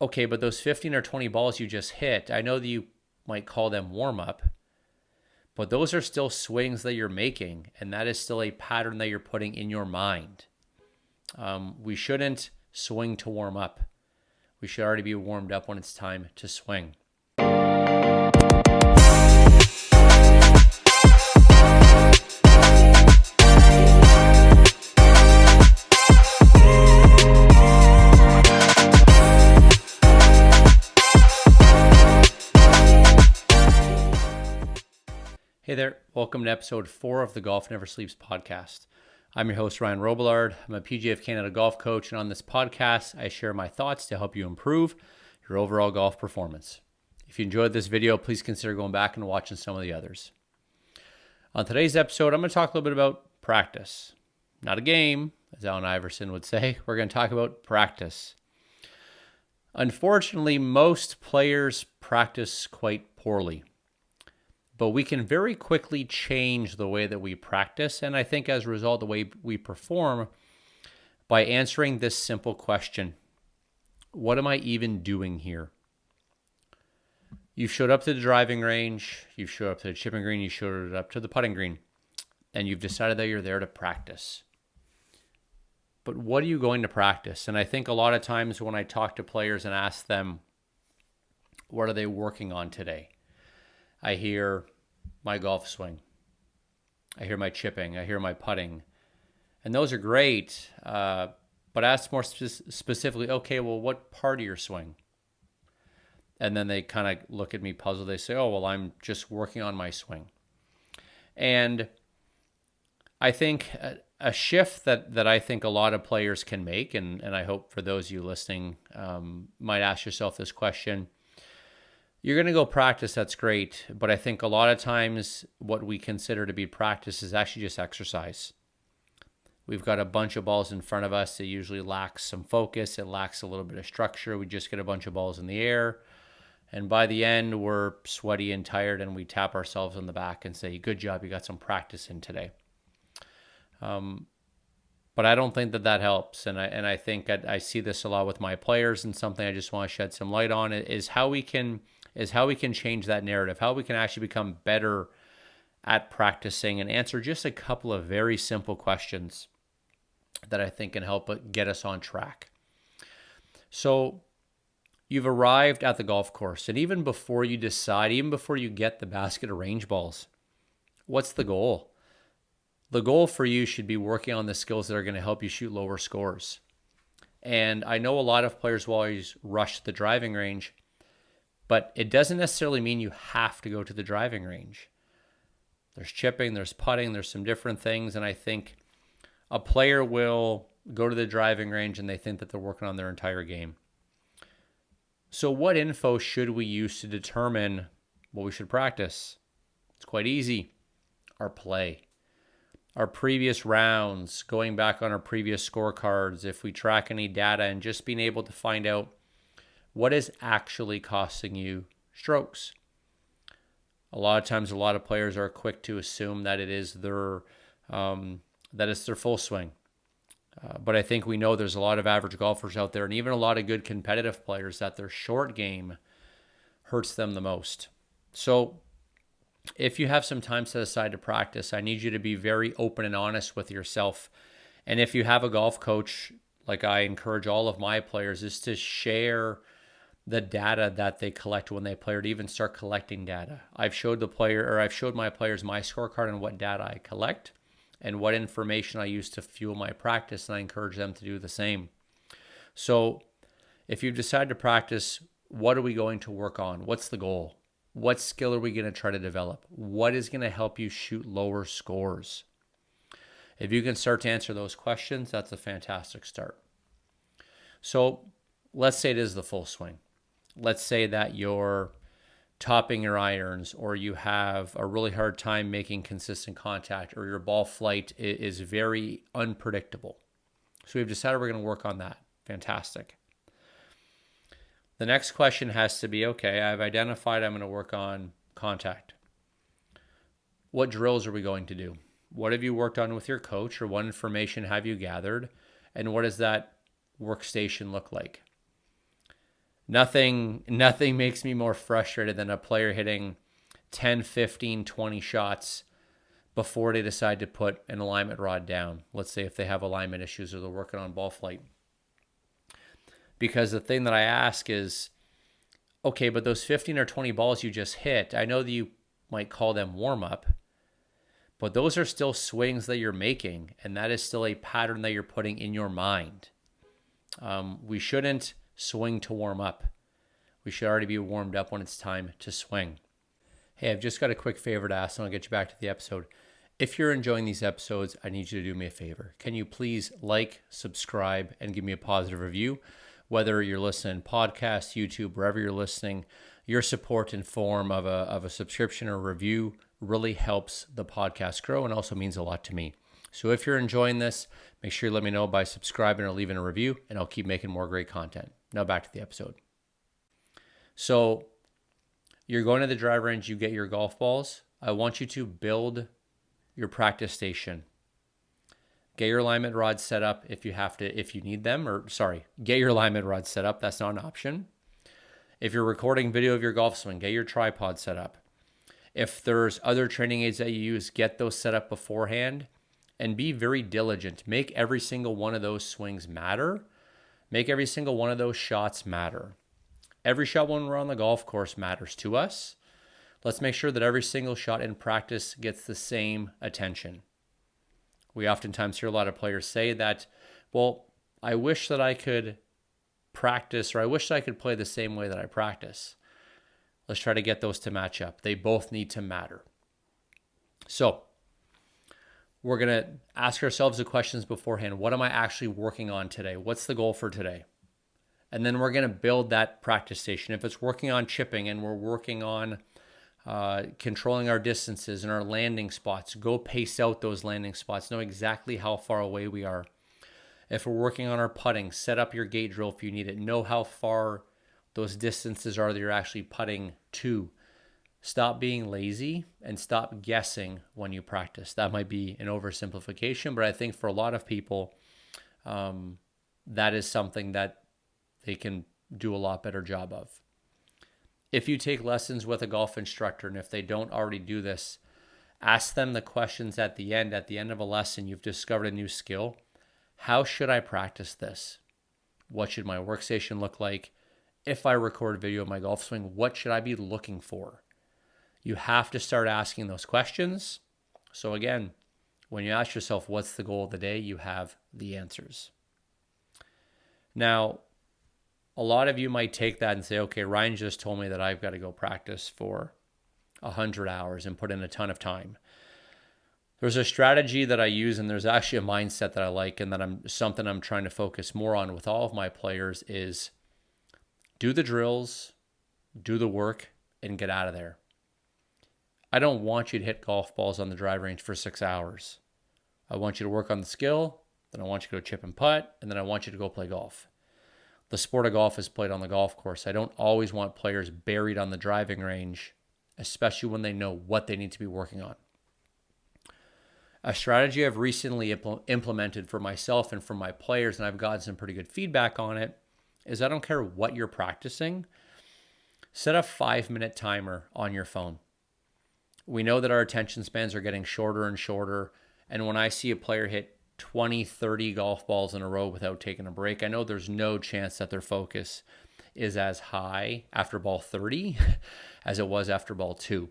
Okay, but those 15 or 20 balls you just hit, I know that you might call them warm-up, but those are still swings that you're making, and that is still a pattern that you're putting in your mind. We shouldn't swing to warm up. We should already be warmed up when it's time to swing. Hey there, welcome to episode 4 of the Golf Never Sleeps podcast. I'm your host, Ryan Robillard. I'm a PGA of Canada golf coach, and on this podcast, I share my thoughts to help you improve your overall golf performance. If you enjoyed this video, please consider going back and watching some of the others. On today's episode, I'm going to talk a little bit about practice. Not a game, as Allen Iverson would say. We're going to talk about practice. Unfortunately, most players practice quite poorly. But we can very quickly change the way that we practice, and I think as a result, the way we perform by answering this simple question: what am I even doing here? You showed up to the driving range, you showed up to the chipping green, you showed up to the putting green, and you've decided that you're there to practice. But what are you going to practice? And I think a lot of times when I talk to players and ask them, what are they working on today? I hear my golf swing. I hear my chipping. I hear my putting. And those are great. But ask more specifically, okay, well, what part of your swing? And then they kind of look at me puzzled. They say, oh, well, I'm just working on my swing. And I think a shift that I think a lot of players can make, and I hope for those of you listening might ask yourself this question. You're going to go practice, that's great, but I think a lot of times what we consider to be practice is actually just exercise. We've got a bunch of balls in front of us. It usually lacks some focus. It lacks a little bit of structure. We just get a bunch of balls in the air, and by the end, we're sweaty and tired, and we tap ourselves on the back and say, good job, you got some practice in today. But I don't think that helps, and I think I see this a lot with my players, and something I just want to shed some light on is how we can change that narrative, how we can actually become better at practicing and answer just a couple of very simple questions that I think can help get us on track. So you've arrived at the golf course, and even before you decide, even before you get the basket of range balls, what's the goal? The goal for you should be working on the skills that are going to help you shoot lower scores. And I know a lot of players will always rush to the driving range, but it doesn't necessarily mean you have to go to the driving range. There's chipping, there's putting, there's some different things. And I think a player will go to the driving range and they think that they're working on their entire game. So what info should we use to determine what we should practice? It's quite easy. Our play. Our previous rounds, going back on our previous scorecards, if we track any data, and just being able to find out what is actually costing you strokes. A lot of times, a lot of players are quick to assume that it is their full swing. But I think we know there's a lot of average golfers out there, and even a lot of good competitive players, that their short game hurts them the most. So if you have some time set aside to practice, I need you to be very open and honest with yourself. And if you have a golf coach, like I encourage all of my players, is to share the data that they collect when they play, or to even start collecting data. I've showed my players my scorecard and what data I collect and what information I use to fuel my practice, and I encourage them to do the same. So if you decide to practice, what are we going to work on? What's the goal? What skill are we going to try to develop? What is going to help you shoot lower scores? If you can start to answer those questions, that's a fantastic start. So let's say it is the full swing. Let's say that you're topping your irons, or you have a really hard time making consistent contact, or your ball flight is very unpredictable. So we've decided we're going to work on that. Fantastic. The next question has to be, okay, I've identified I'm going to work on contact. What drills are we going to do? What have you worked on with your coach, or what information have you gathered? And what does that workstation look like? Nothing makes me more frustrated than a player hitting 10, 15, 20 shots before they decide to put an alignment rod down. Let's say if they have alignment issues or they're working on ball flight. Because the thing that I ask is, okay, but those 15 or 20 balls you just hit, I know that you might call them warm-up, but those are still swings that you're making, and that is still a pattern that you're putting in your mind. We shouldn't swing to warm up. We should already be warmed up when it's time to swing. Hey, I've just got a quick favor to ask, and I'll get you back to the episode. If you're enjoying these episodes, I need you to do me a favor. Can you please like, subscribe, and give me a positive review? Whether you're listening podcast, YouTube, wherever you're listening, your support in form of a subscription or review really helps the podcast grow and also means a lot to me. So if you're enjoying this, make sure you let me know by subscribing or leaving a review, and I'll keep making more great content. Now back to the episode. So you're going to the drive range, you get your golf balls. I want you to build your practice station. Get your alignment rods set up if you need them, get your alignment rods set up. That's not an option. If you're recording video of your golf swing, get your tripod set up. If there's other training aids that you use, get those set up beforehand and be very diligent. Make every single one of those swings matter. Make every single one of those shots matter. Every shot when we're on the golf course matters to us. Let's make sure that every single shot in practice gets the same attention. We oftentimes hear a lot of players say that, well, I wish that I could practice, or I wish that I could play the same way that I practice. Let's try to get those to match up. They both need to matter. So we're going to ask ourselves the questions beforehand. What am I actually working on today? What's the goal for today? And then we're going to build that practice station. If it's working on chipping and we're working on controlling our distances and our landing spots, go pace out those landing spots. Know exactly how far away we are. If we're working on our putting, set up your gate drill if you need it. Know how far those distances are that you're actually putting to. Stop being lazy and stop guessing when you practice. That might be an oversimplification, but I think for a lot of people, that is something that they can do a lot better job of. If you take lessons with a golf instructor, and if they don't already do this, ask them the questions at the end. At the end of a lesson, you've discovered a new skill. How should I practice this? What should my workstation look like? If I record video of my golf swing, what should I be looking for? You have to start asking those questions. So again, when you ask yourself, what's the goal of the day? You have the answers. Now, a lot of you might take that and say, okay, Ryan just told me that I've got to go practice for 100 hours and put in a ton of time. There's a strategy that I use, and there's actually a mindset that I like, and that I'm trying to focus more on with all of my players is do the drills, do the work, and get out of there. I don't want you to hit golf balls on the drive range for 6 hours. I want you to work on the skill, then I want you to go chip and putt, and then I want you to go play golf. The sport of golf is played on the golf course. I don't always want players buried on the driving range, especially when they know what they need to be working on. A strategy I've recently implemented for myself and for my players, and I've gotten some pretty good feedback on it, is I don't care what you're practicing, set a 5-minute timer on your phone. We know that our attention spans are getting shorter and shorter, and when I see a player hit 20, 30 golf balls in a row without taking a break, I know there's no chance that their focus is as high after ball 30 as it was after ball 2.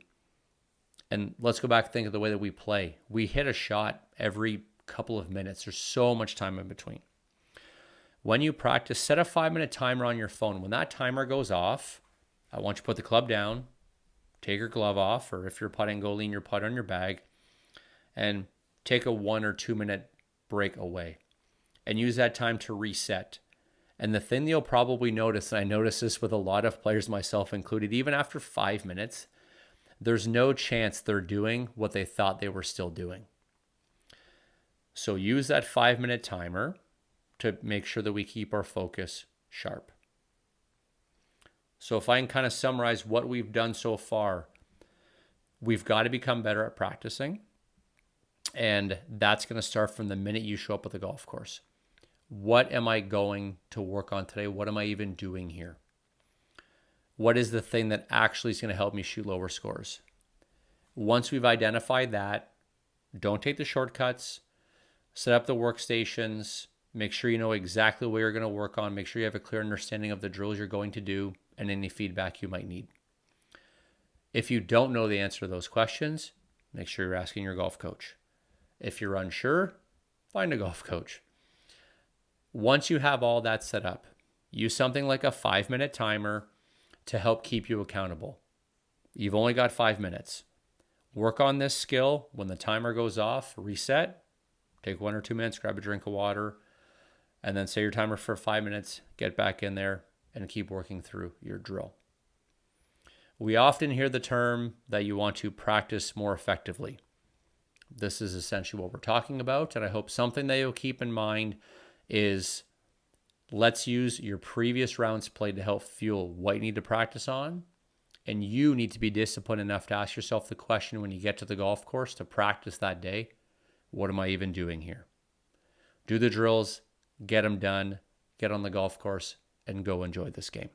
And let's go back and think of the way that we play. We hit a shot every couple of minutes. There's so much time in between. When you practice, set a 5-minute timer on your phone. When that timer goes off, I want you to put the club down, take your glove off, or if you're putting, go lean your putt on your bag, and take a 1 or 2 minute break away and use that time to reset. And the thing you'll probably notice, and I notice this with a lot of players, myself included, even after 5 minutes, there's no chance they're doing what they thought they were still doing. So use that 5-minute timer to make sure that we keep our focus sharp. So if I can kind of summarize what we've done so far, we've got to become better at practicing. And that's going to start from the minute you show up at the golf course. What am I going to work on today? What am I even doing here? What is the thing that actually is going to help me shoot lower scores? Once we've identified that, don't take the shortcuts, set up the workstations, make sure you know exactly what you're going to work on, make sure you have a clear understanding of the drills you're going to do and any feedback you might need. If you don't know the answer to those questions, make sure you're asking your golf coach. If you're unsure, find a golf coach. Once you have all that set up, use something like a 5-minute timer to help keep you accountable. You've only got 5 minutes. Work on this skill. When the timer goes off, reset, take 1 or 2 minutes, grab a drink of water, and then set your timer for 5 minutes, get back in there, and keep working through your drill. We often hear the term that you want to practice more effectively. This is essentially what we're talking about, and I hope something that you'll keep in mind is let's use your previous rounds played to help fuel what you need to practice on, and you need to be disciplined enough to ask yourself the question when you get to the golf course to practice that day, what am I even doing here? Do the drills, get them done, get on the golf course, and go enjoy this game.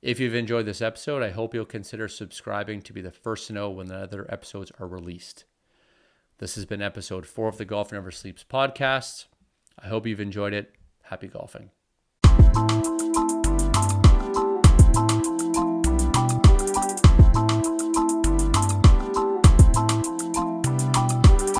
If you've enjoyed this episode, I hope you'll consider subscribing to be the first to know when the other episodes are released. This has been episode 4 of the Golf Never Sleeps podcast. I hope you've enjoyed it. Happy golfing.